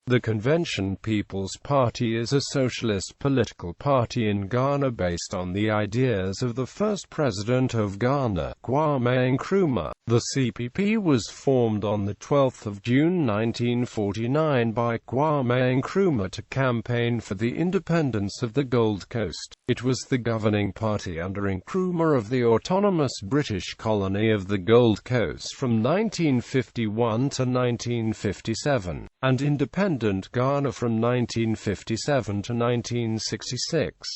The Convention People's Party is a socialist political party in Ghana based on the ideas of the first president of Ghana, Kwame Nkrumah. The CPP was formed on 12 June 1949 by Kwame Nkrumah to campaign for the independence of the Gold Coast. It was the governing party under Nkrumah of the autonomous British colony of the Gold Coast from 1951 to 1957, and independent Ghana from 1957 to 1966.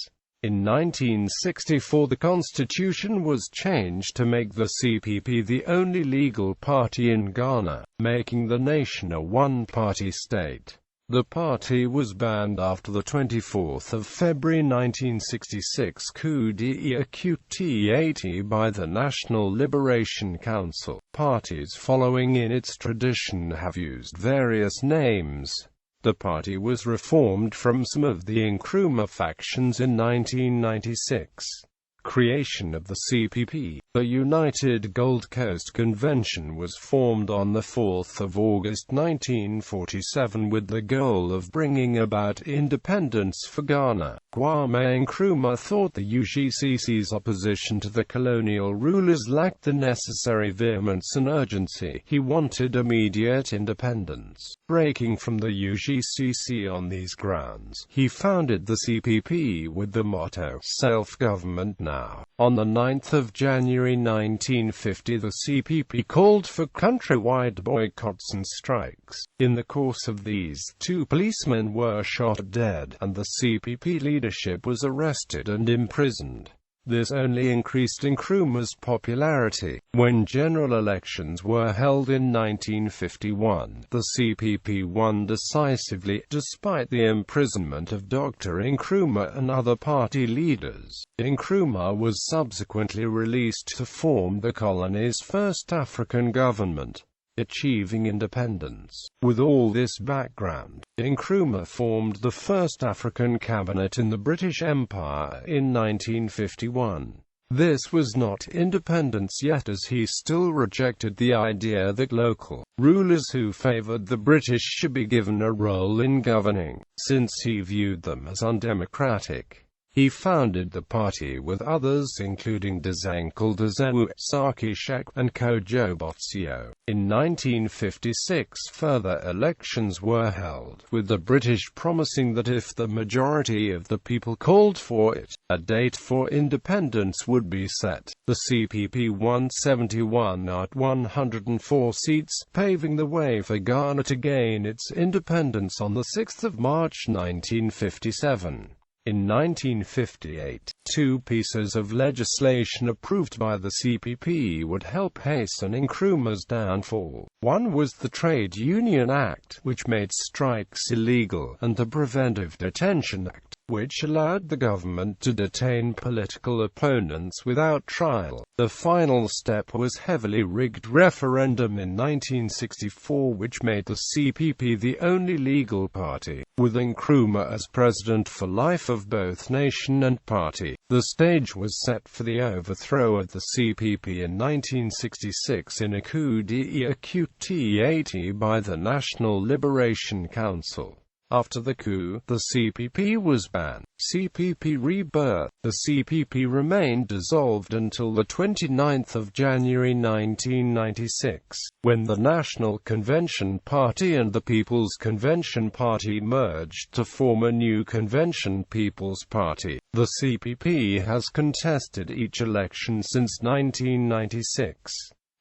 In 1964 the constitution was changed to make the CPP the only legal party in Ghana, making the nation a one-party state. The party was banned after the 24th of February 1966 coup d'etat by the National Liberation Council. Parties following in its tradition have used various names. The party was reformed from some of the Nkrumah factions in 1996. Creation of the CPP. The United Gold Coast Convention was formed on 4 August 1947 with the goal of bringing about independence for Ghana. Kwame Nkrumah thought the UGCC's opposition to the colonial rulers lacked the necessary vehemence and urgency. He wanted immediate independence. Breaking from the UGCC on these grounds, he founded the CPP with the motto, "Self-government now." On 9 January 1950 the CPP called for countrywide boycotts and strikes. In the course of these, 2 policemen were shot dead, and the CPP leadership was arrested and imprisoned. This only increased Nkrumah's popularity. When general elections were held in 1951, the CPP won decisively, despite the imprisonment of Dr. Nkrumah and other party leaders. Nkrumah was subsequently released to form the colony's first African government, achieving independence. With all this background, Nkrumah formed the first African cabinet in the British Empire in 1951. This was not independence yet, as he still rejected the idea that local rulers who favoured the British should be given a role in governing, since he viewed them as undemocratic. He founded the party with others including Desankel Dezewu, Saki Shek, and Kojo Botsio. In 1956 further elections were held, with the British promising that if the majority of the people called for it, a date for independence would be set. The CPP won 71 out 104 seats, paving the way for Ghana to gain its independence on 6 March 1957. In 1958, 2 pieces of legislation approved by the CPP would help hasten Nkrumah's downfall. One was the Trade Union Act, which made strikes illegal, and the Preventive Detention Act, which allowed the government to detain political opponents without trial. The final step was heavily rigged referendum in 1964, which made the CPP the only legal party, with Nkrumah as president for life of both nation and party. The stage was set for the overthrow of the CPP in 1966 in a coup d'etat by the National Liberation Council. After the coup, the CPP was banned. CPP rebirth. The CPP remained dissolved until 29 January 1996, when the National Convention Party and the People's Convention Party merged to form a new Convention People's Party. The CPP has contested each election since 1996.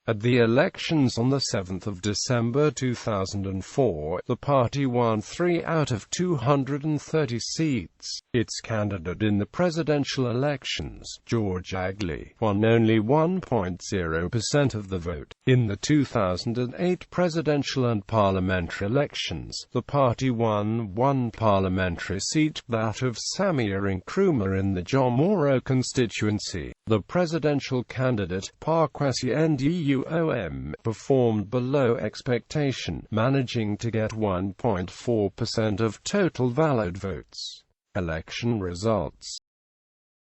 At the elections on 7 December 2004, the party won 3 out of 230 seats. Its candidate in the presidential elections, George Agley, won only 1.0% of the vote. In the 2008 presidential and parliamentary elections, the party won 1 parliamentary seat, that of Samia Nkrumah in the Jomoro constituency. The presidential candidate, Pakwesi Nduom, performed below expectation, managing to get 1.4% of total valid votes. Election results.